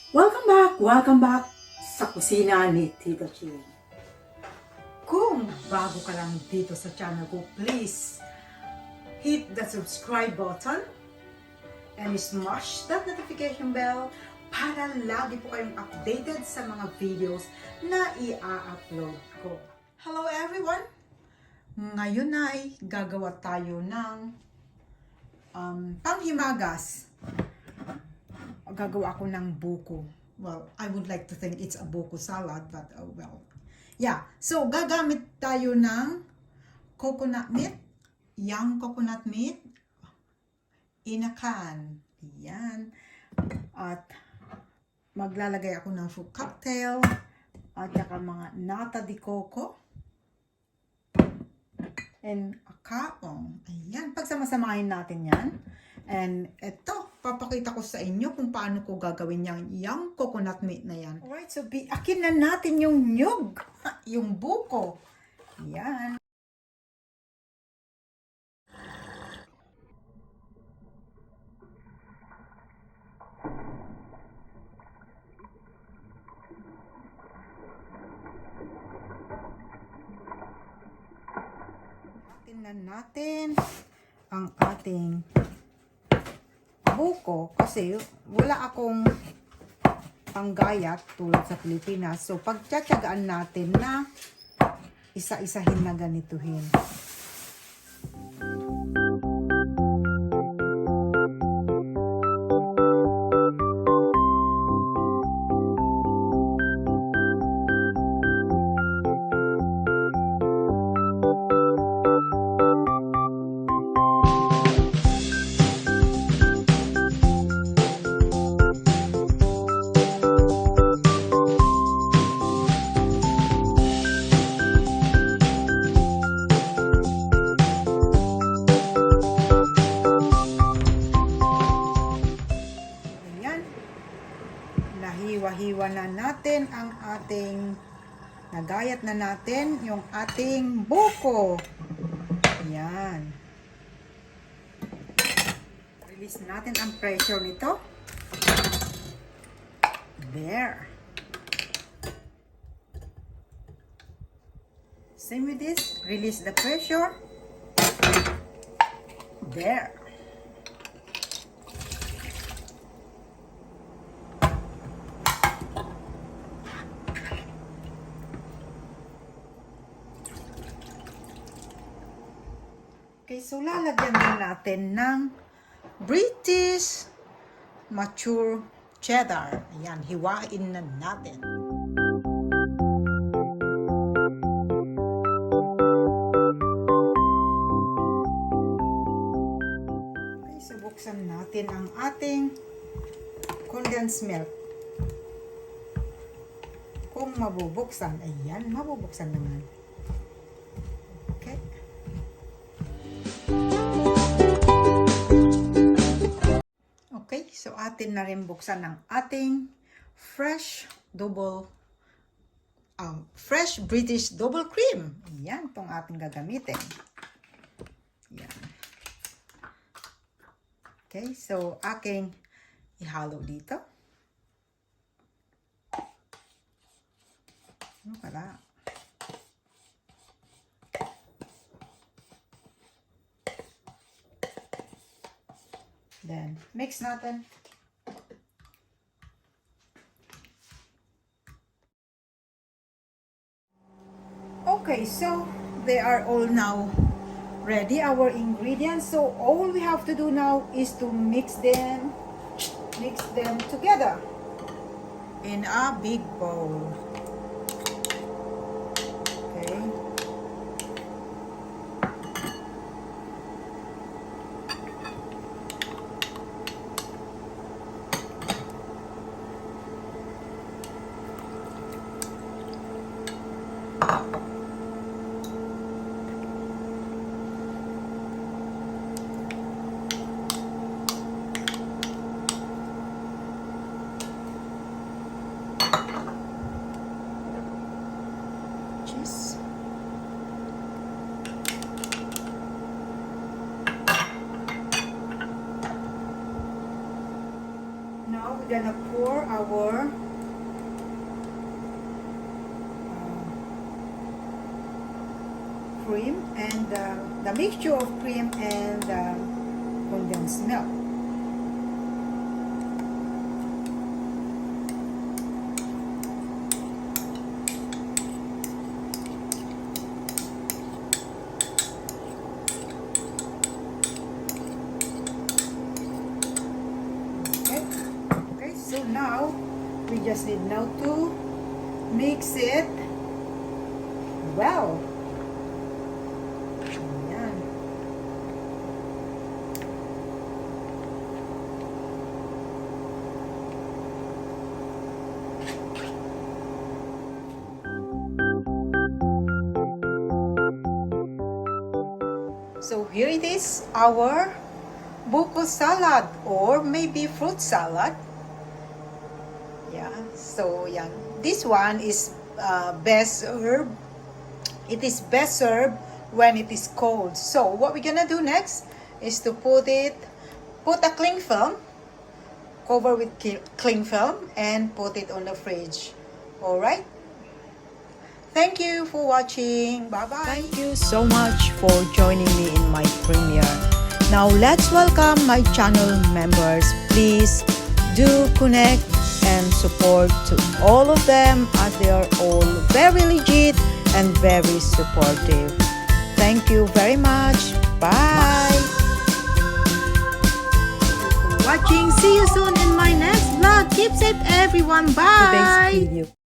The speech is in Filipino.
Welcome back sa kusina ni Tita Chin. Kung bago ka lang dito sa channel ko, please hit the subscribe button and smash that notification bell para lagi po kayong updated sa mga videos na i-upload ko. Hello everyone! Ngayon ay gagawa tayo ng panghimagas. Gagawa ako ng buko. Well, I would like to think it's a buko salad, but well. Yeah, so gagamit tayo ng coconut meat, young coconut meat, in a can. Yan. At maglalagay ako ng fruit cocktail, at saka mga nata di coco, and a kaong. Ayan, pagsamasamahin natin yan. And ito, papakita ko sa inyo kung paano ko gagawin yung coconut meat na yan. Alright, so biakin na natin yung nyug, yung buko. Yan. Tingnan natin ang ating buko kasi wala akong panggayat tulad sa Pilipinas. So, pagtsatsagaan natin na isa-isahin na ganituhin. Nahiwa-hiwa na natin ang ating, nagayat na natin yung ating buko. Yan. Release natin ang pressure nito. There. Same with this. Release the pressure. There. Okay, so lalagyan din natin ng British Matured Cheddar. Ayan, hiwain na natin. Okay, so buksan natin ang ating condensed milk. Kung mabubuksan, ayan, mabubuksan naman. Okay. Okay, so atin na rin buksan ng ating fresh British double cream. Yan tong ating gagamitin. Yan. Okay, so aking ihalo dito. Ano pala? Then, mix natin. Okay, so they are all now ready, our ingredients. So all we have to do now is to mix them together in a big bowl. Okay. gonna pour our cream and the mixture of cream and condensed milk. Okay, so now we just need now to mix it well. Ayan. So here it is, our buko salad or maybe fruit salad. Yeah, so yeah, this one is best served. It is best served when it is cold. So what we're gonna do next is to put a cling film, cover with cling film, and put it on the fridge. All right. Thank you for watching. Bye bye. Thank you so much for joining me in my premiere. Now let's welcome my channel members. Please do connect and support to all of them, as they are all very legit and very supportive. Thank you very much. Bye. Watching. See you soon in my next vlog. Keep safe, everyone. Bye. Today's video.